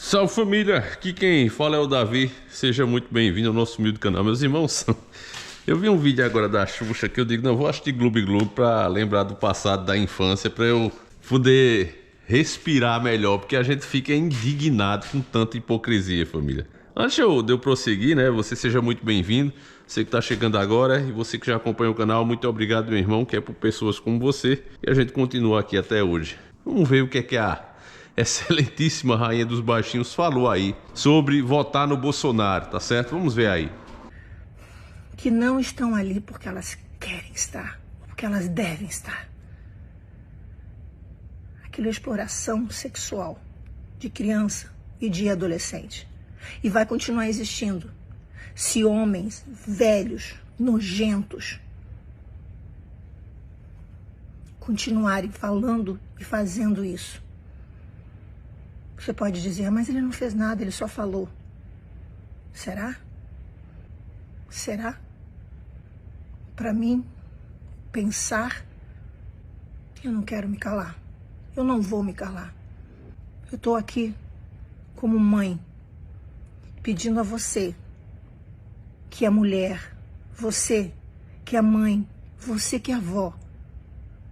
Salve família, aqui quem fala é o Davi, seja muito bem-vindo ao nosso humilde canal. Meus irmãos, eu vi um vídeo agora da Xuxa que eu digo, não, vou assistir Gloob Gloob pra lembrar do passado, da infância, pra eu poder respirar melhor, porque a gente fica indignado com tanta hipocrisia, família. Antes de eu prosseguir, né, você seja muito bem-vindo, você que tá chegando agora e você que já acompanha o canal, muito obrigado, meu irmão, que é por pessoas como você, e a gente continua aqui até hoje. Vamos ver o que é a excelentíssima rainha dos baixinhos falou aí sobre votar no Bolsonaro, tá certo? Vamos ver aí. Que não estão ali porque elas querem estar, porque elas devem estar. Aquilo é exploração sexual de criança e de adolescente. E vai continuar existindo se homens velhos, nojentos, continuarem falando e fazendo isso. Você pode dizer, mas ele não fez nada, ele só falou. Será? Será? Para mim, pensar, eu não quero me calar. Eu não vou me calar. Eu estou aqui como mãe, pedindo a você, que é mulher, você que é mãe, você que é avó,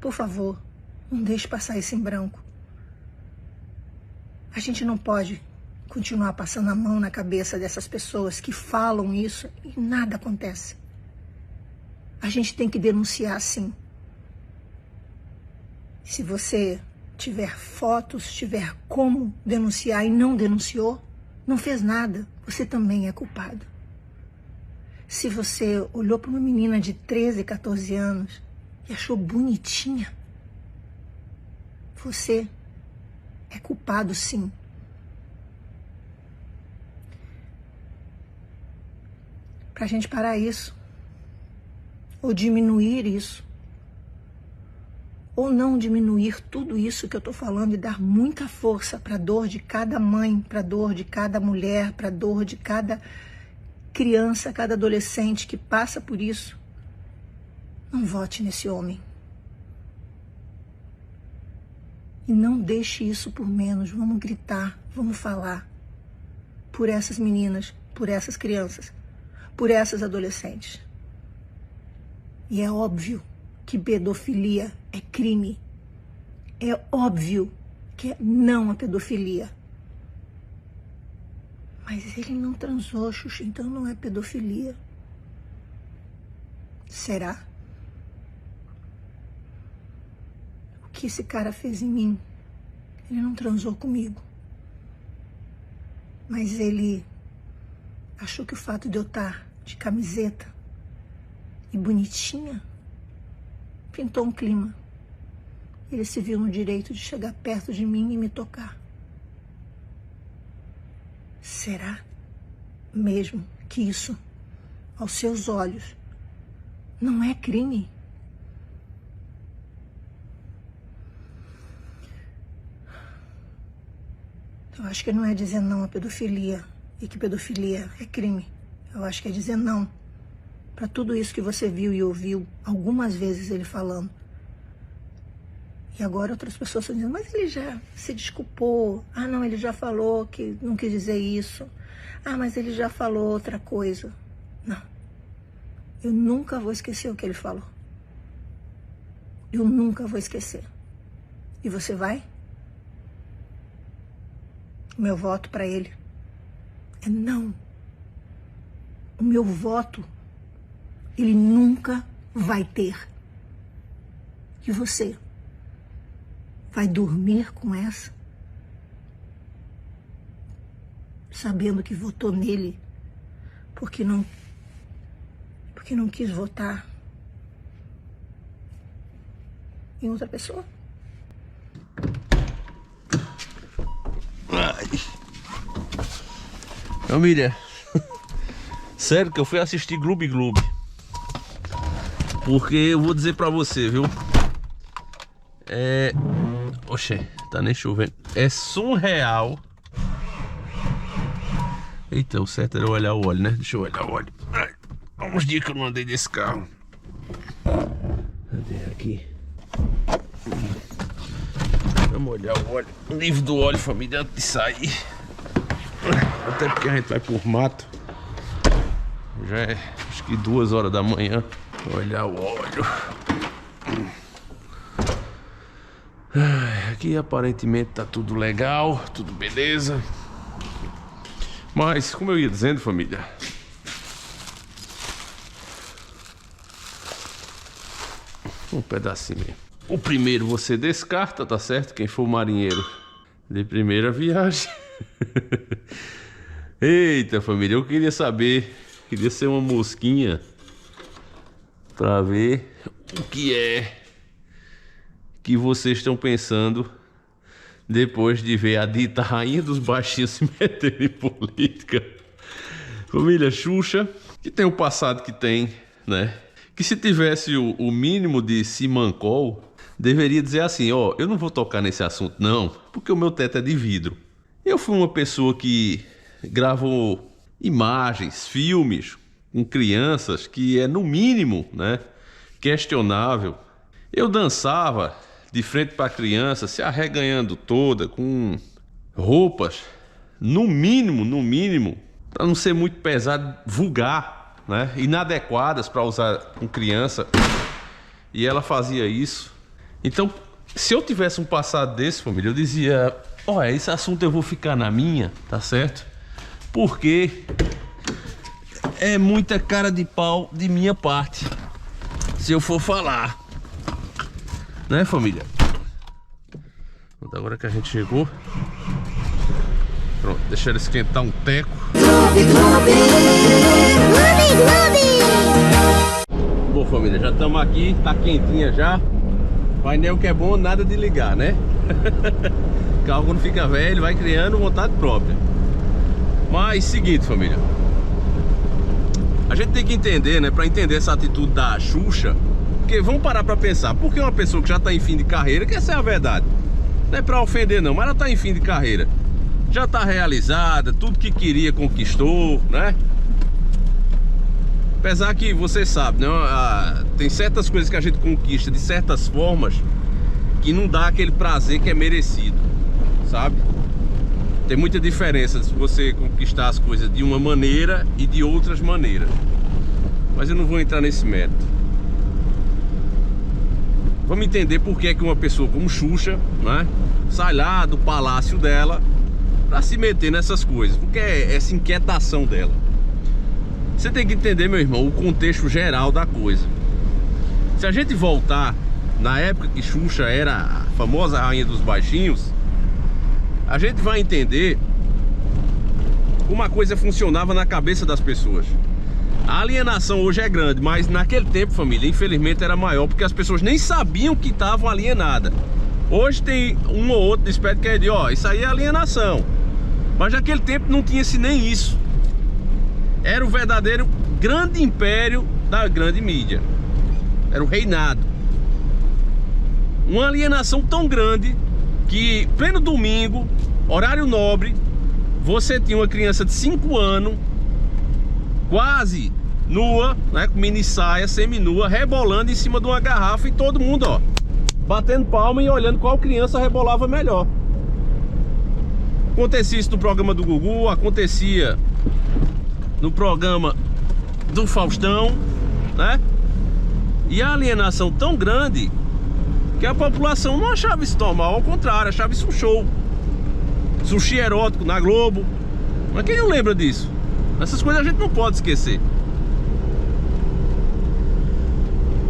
por favor, não deixe passar isso em branco. A gente não pode continuar passando a mão na cabeça dessas pessoas que falam isso e nada acontece. A gente tem que denunciar, sim. Se você tiver fotos, tiver como denunciar e não denunciou, não fez nada, você também é culpado. Se você olhou para uma menina de 13, 14 anos e achou bonitinha, você é culpado, sim. Para a gente parar isso, ou diminuir isso, ou não diminuir tudo isso que eu estou falando e dar muita força para a dor de cada mãe, para a dor de cada mulher, para a dor de cada criança, cada adolescente que passa por isso, não vote nesse homem. E não deixe isso por menos. Vamos gritar, vamos falar por essas meninas, por essas crianças, por essas adolescentes. E é óbvio que pedofilia é crime. É óbvio que é não a pedofilia. Mas ele não transou, Xuxa, então não é pedofilia. Será? O que esse cara fez em mim? Ele não transou comigo. Mas ele achou que o fato de eu estar de camiseta e bonitinha pintou um clima. Ele se viu no direito de chegar perto de mim e me tocar. Será mesmo que isso, aos seus olhos, não é crime? Eu acho que não é dizer não à pedofilia e que pedofilia é crime. Eu acho que é dizer não para tudo isso que você viu e ouviu algumas vezes ele falando. E agora outras pessoas estão dizendo, mas ele já se desculpou. Ah, não, ele já falou que não quis dizer isso. Ah, mas ele já falou outra coisa. Não. Eu nunca vou esquecer o que ele falou. Eu nunca vou esquecer. E você vai? O meu voto para ele é não. O meu voto, ele nunca vai ter. E você vai dormir com essa? Sabendo que votou nele porque não quis votar em outra pessoa? Família, sério que eu fui assistir Gloob Gloob, porque eu vou dizer pra você, viu? Oxe, tá nem chovendo. É surreal. Eita, o certo era eu olhar o óleo, né? Deixa eu olhar o óleo. Há uns dias que eu não andei desse carro. Cadê aqui? Vamos olhar o óleo. O nível do óleo, família, antes de sair. Até porque a gente vai por mato. Já é acho que 2 horas da manhã. Olha o óleo. Aqui aparentemente tá tudo legal, tudo beleza. Mas como eu ia dizendo, família, um pedacinho mesmo. O primeiro você descarta, tá certo? Quem for marinheiro de primeira viagem. Eita, família, eu queria saber, queria ser uma mosquinha pra ver o que é que vocês estão pensando depois de ver a dita rainha dos baixinhos se meter em política. Família, Xuxa, que tem o passado que tem, né? Que se tivesse o mínimo de simancol, deveria dizer assim, ó, eu não vou tocar nesse assunto não, porque o meu teto é de vidro. Eu fui uma pessoa que gravou imagens, filmes com crianças que é no mínimo, né, questionável. Eu dançava de frente para a criança, se arreganhando toda, com roupas, no mínimo, para não ser muito pesado, vulgar, né? Inadequadas para usar com criança. E ela fazia isso. Então, se eu tivesse um passado desse, família, eu dizia, olha, esse assunto eu vou ficar na minha, tá certo? Porque é muita cara de pau de minha parte, se eu for falar. Né, família? Agora que a gente chegou, pronto, deixa ele esquentar um teco. Bom, família, já estamos aqui, tá quentinha já. Painel que é bom, nada de ligar, né? O carro quando fica velho vai criando vontade própria. Mas seguinte, família, a gente tem que entender, né, para entender essa atitude da Xuxa. Porque vamos parar pra pensar, por que uma pessoa que já tá em fim de carreira, que essa é a verdade, não é pra ofender não, mas ela tá em fim de carreira, já tá realizada, tudo que queria conquistou, né? Apesar que você sabe, né, tem certas coisas que a gente conquista de certas formas que não dá aquele prazer que é merecido, sabe? Tem muita diferença se você conquistar as coisas de uma maneira e de outras maneiras. Mas eu não vou entrar nesse mérito. Vamos entender por que uma pessoa como Xuxa, né, sai lá do palácio dela pra se meter nessas coisas. Porque é essa inquietação dela. Você tem que entender, meu irmão, o contexto geral da coisa. Se a gente voltar na época que Xuxa era a famosa rainha dos baixinhos, a gente vai entender como a coisa funcionava na cabeça das pessoas. A alienação hoje é grande, mas naquele tempo, família, infelizmente era maior, porque as pessoas nem sabiam que estavam alienadas. Hoje tem um ou outro esperto que é de, ó, isso aí é alienação. Mas naquele tempo não tinha-se nem isso. Era o verdadeiro grande império da grande mídia. Era o reinado. Uma alienação tão grande que, pleno domingo, horário nobre, você tinha uma criança de 5 anos, quase nua, né, com mini saia, semi-nua, rebolando em cima de uma garrafa e todo mundo, ó, batendo palma e olhando qual criança rebolava melhor. Acontecia isso no programa do Gugu, acontecia no programa do Faustão, né? E a alienação tão grande que a população não achava isso normal, ao contrário, achava isso um show. Sushi erótico na Globo. Mas quem não lembra disso? Essas coisas a gente não pode esquecer.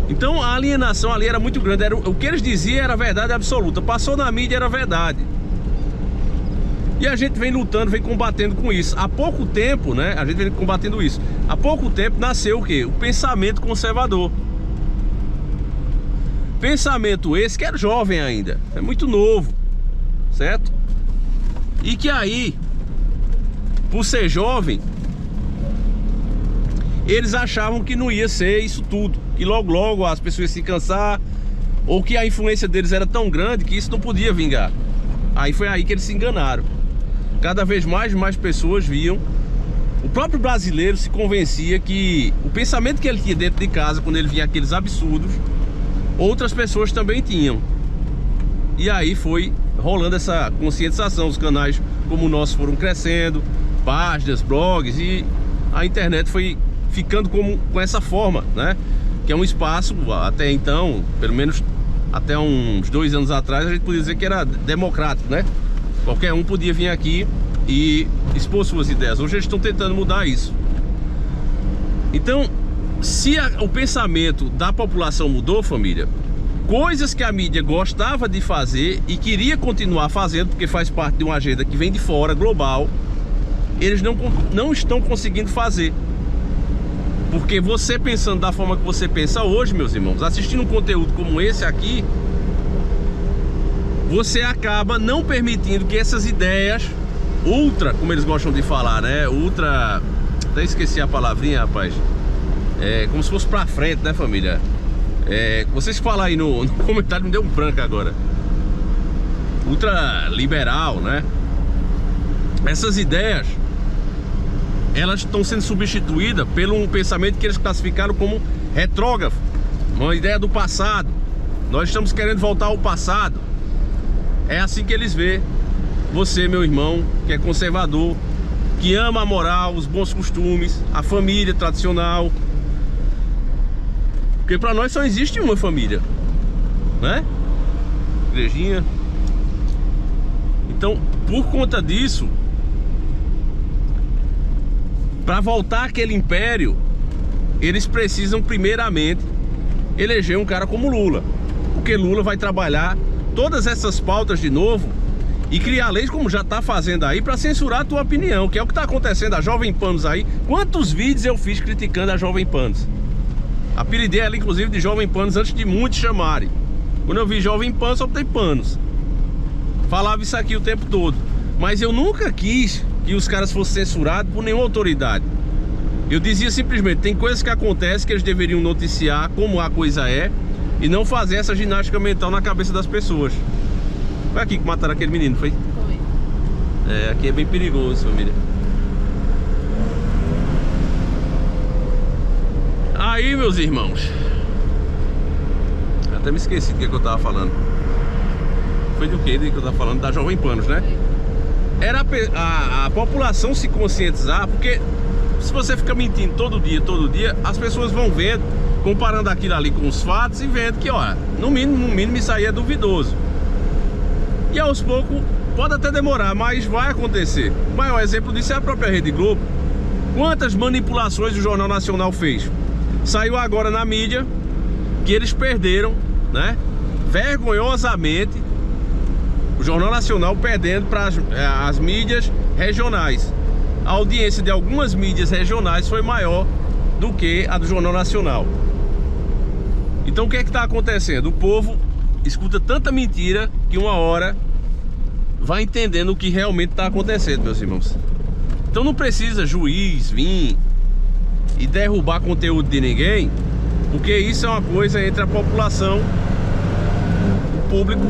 Então a alienação ali era muito grande. O que eles diziam era verdade absoluta. Passou na mídia, era verdade. E a gente vem lutando, vem combatendo com isso. Há pouco tempo, né? A gente vem combatendo isso. Há pouco tempo nasceu o quê? O pensamento conservador. Pensamento esse que era jovem ainda. É muito novo. Certo? E que aí, por ser jovem, eles achavam que não ia ser isso tudo, que logo logo as pessoas iam se cansar, ou que a influência deles era tão grande que isso não podia vingar. Aí foi aí que eles se enganaram. Cada vez mais pessoas viam. O próprio brasileiro se convencia que o pensamento que ele tinha dentro de casa, quando ele via aqueles absurdos, outras pessoas também tinham. E aí foi rolando essa conscientização. Os canais como o nosso foram crescendo, páginas, blogs, e a internet foi ficando com essa forma, né? Que é um espaço, até então, pelo menos até uns 2 anos atrás, a gente podia dizer que era democrático, né? Qualquer um podia vir aqui e expor suas ideias. Hoje eles estão tentando mudar isso. Então, se o pensamento da população mudou, família, coisas que a mídia gostava de fazer e queria continuar fazendo, porque faz parte de uma agenda que vem de fora, global, eles não estão conseguindo fazer. Porque você pensando da forma que você pensa hoje, meus irmãos, assistindo um conteúdo como esse aqui, você acaba não permitindo que essas ideias ultra, como eles gostam de falar, né? Ultra... Até esqueci a palavrinha, rapaz. É como se fosse pra frente, né, família? Vocês falam aí no comentário, me deu um branco agora. Ultra liberal, né? Essas ideias, elas estão sendo substituídas por um pensamento que eles classificaram como retrógrado, uma ideia do passado. Nós estamos querendo voltar ao passado. É assim que eles veem você, meu irmão, que é conservador, que ama a moral, os bons costumes, a família tradicional. Porque para nós só existe uma família, né? Igrejinha. Então, por conta disso, para voltar aquele império, eles precisam primeiramente eleger um cara como Lula. Porque Lula vai trabalhar todas essas pautas de novo e criar leis, como já está fazendo aí, para censurar a tua opinião, que é o que está acontecendo. A Jovem Panos aí, quantos vídeos eu fiz criticando a Jovem Panos? Apelidei ela inclusive de Jovem Panos antes de muitos chamarem. Quando eu vi Jovem Pan, só botei panos. Falava isso aqui o tempo todo. Mas eu nunca quis que os caras fossem censurados por nenhuma autoridade. Eu dizia simplesmente, tem coisas que acontecem que eles deveriam noticiar como a coisa é, e não fazer essa ginástica mental na cabeça das pessoas. Foi aqui que mataram aquele menino, foi? Foi. Aqui é bem perigoso, família. Aí, meus irmãos, até me esqueci do que eu tava falando. Foi do que eu tava falando? Da Jovem Panos, né? Era a população se conscientizar, porque se você fica mentindo todo dia, as pessoas vão vendo, comparando aquilo ali com os fatos e vendo que, ó, no mínimo isso aí é duvidoso. E aos poucos, pode até demorar, mas vai acontecer. O maior exemplo disso é a própria Rede Globo. Quantas manipulações o Jornal Nacional fez? Saiu agora na mídia que eles perderam, né, vergonhosamente, o Jornal Nacional perdendo para as mídias regionais. A audiência de algumas mídias regionais foi maior do que a do Jornal Nacional. Então o que é que está acontecendo? O povo escuta tanta mentira que uma hora vai entendendo o que realmente está acontecendo, meus irmãos. Então não precisa juiz vir e derrubar conteúdo de ninguém, porque isso é uma coisa entre a população, o público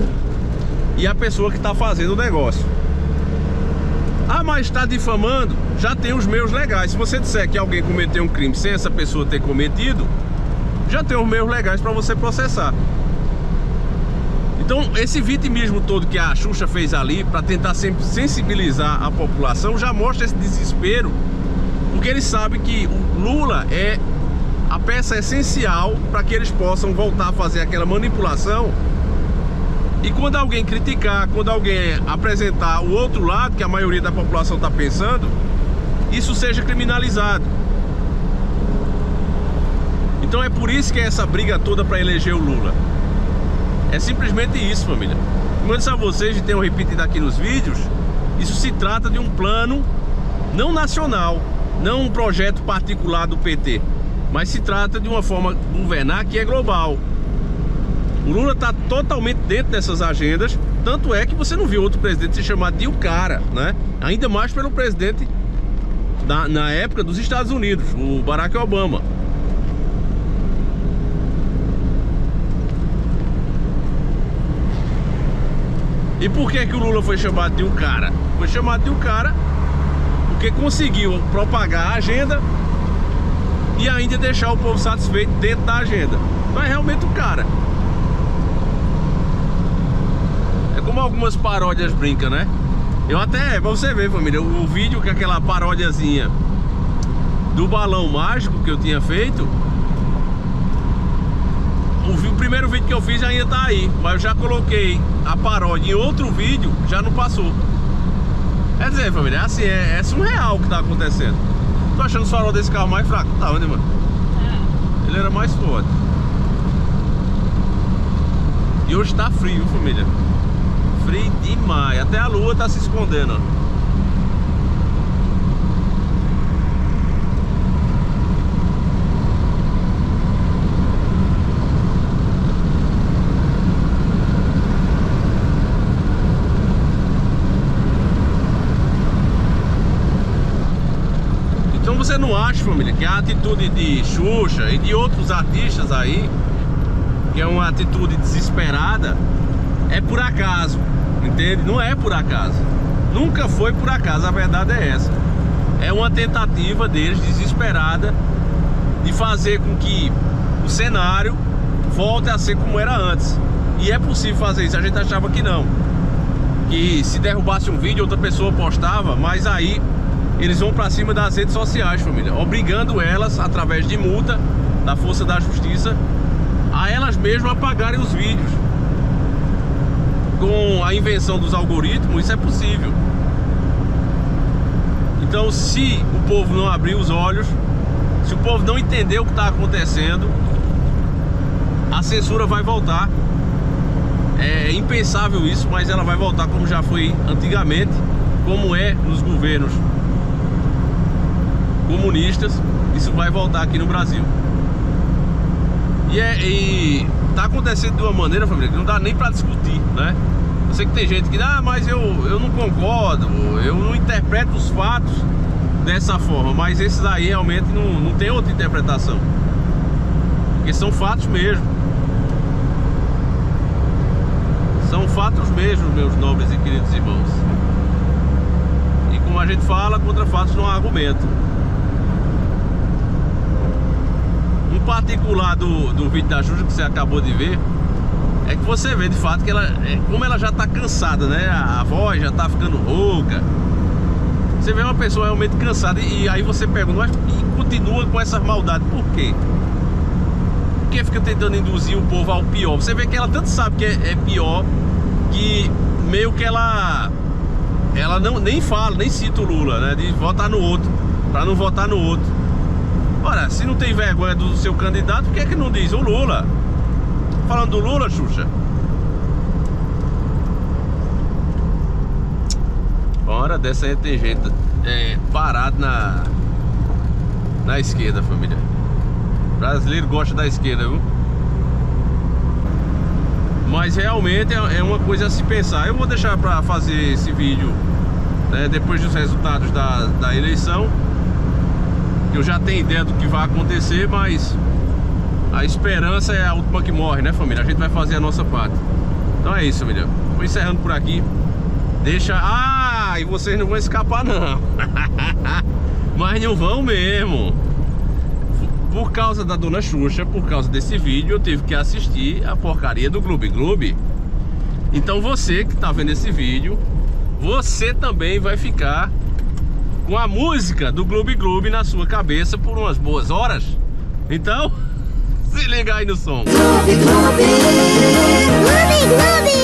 e a pessoa que está fazendo o negócio. Ah, mas está difamando? Já tem os meios legais. Se você disser que alguém cometeu um crime sem essa pessoa ter cometido, já tem os meios legais para você processar. Então esse vitimismo todo que a Xuxa fez ali para tentar sempre sensibilizar a população já mostra esse desespero, porque eles sabem que o Lula é a peça essencial para que eles possam voltar a fazer aquela manipulação. E quando alguém criticar, quando alguém apresentar o outro lado que a maioria da população está pensando, isso seja criminalizado. Então é por isso que é essa briga toda para eleger o Lula. É simplesmente isso, família. Como eu disse a vocês e tenho repetido aqui nos vídeos, isso se trata de um plano não nacional, não um projeto particular do PT, mas se trata de uma forma de governar que é global. O Lula está totalmente dentro dessas agendas, tanto é que você não viu outro presidente se chamar de o cara, né? Ainda mais pelo presidente na época dos Estados Unidos, o Barack Obama. E por que o Lula foi chamado de o cara? Foi chamado de o cara porque conseguiu propagar a agenda e ainda deixar o povo satisfeito dentro da agenda. Mas é realmente o cara. É como algumas paródias brincam, né? Eu até, pra você ver, família, o vídeo com aquela paródiazinha do balão mágico que eu tinha feito, o primeiro vídeo que eu fiz ainda tá aí, mas eu já coloquei a paródia em outro vídeo, já não passou. Quer dizer, família, assim, é surreal o que tá acontecendo. Tô achando o farol desse carro mais fraco. Tá onde, mano? Ele era mais forte. E hoje tá frio, família. Frio demais. Até a lua tá se escondendo, ó. Então você não acha, família, que a atitude de Xuxa e de outros artistas aí, que é uma atitude desesperada, é por acaso, entende? Não é por acaso. Nunca foi por acaso, a verdade é essa. É uma tentativa deles, desesperada, de fazer com que o cenário volte a ser como era antes. E é possível fazer isso, a gente achava que não. Que se derrubasse um vídeo, outra pessoa postava, mas aí eles vão pra cima das redes sociais, família, obrigando elas, através de multa da força da justiça, a elas mesmas apagarem os vídeos. Com a invenção dos algoritmos, isso é possível. Então, se o povo não abrir os olhos, se o povo não entender o que está acontecendo, a censura vai voltar. É impensável isso, mas ela vai voltar como já foi antigamente, como é nos governos comunistas. Isso vai voltar aqui no Brasil. E tá acontecendo de uma maneira, família, que não dá nem pra discutir, né? Eu sei que tem gente que, mas eu não concordo, eu não interpreto os fatos dessa forma, mas esses aí realmente não tem outra interpretação, porque são fatos mesmo. São fatos mesmo, meus nobres e queridos irmãos. E como a gente fala, contra fatos não há argumento. Um particular do vídeo da Xuxa que você acabou de ver, é que você vê de fato que ela, como ela já tá cansada, né? A voz já tá ficando rouca. Você vê uma pessoa realmente cansada e aí você pergunta, mas e continua com essa maldade, por quê? Porque fica tentando induzir o povo ao pior. Você vê que ela tanto sabe que é pior, que meio que ela nem fala, nem cita o Lula, né? De votar no outro, pra não votar no outro. Ora, se não tem vergonha do seu candidato, por que é que não diz o Lula? Falando do Lula, Xuxa? Uma hora dessa aí tem gente parado na esquerda, família. O brasileiro gosta da esquerda, viu? Mas realmente é uma coisa a se pensar. Eu vou deixar pra fazer esse vídeo, né, depois dos resultados da eleição. Eu já tenho ideia do que vai acontecer, mas a esperança é a última que morre, né, família? A gente vai fazer a nossa parte. Então é isso, família. Vou encerrando por aqui. Deixa... e vocês não vão escapar, não. Mas não vão mesmo. Por causa da dona Xuxa, por causa desse vídeo, eu tive que assistir a porcaria do Gloob Gloob. Então você que tá vendo esse vídeo, você também vai ficar com a música do Gloob Gloob na sua cabeça por umas boas horas. Então, se liga aí no som. Gloob Gloob, Gloob Gloob.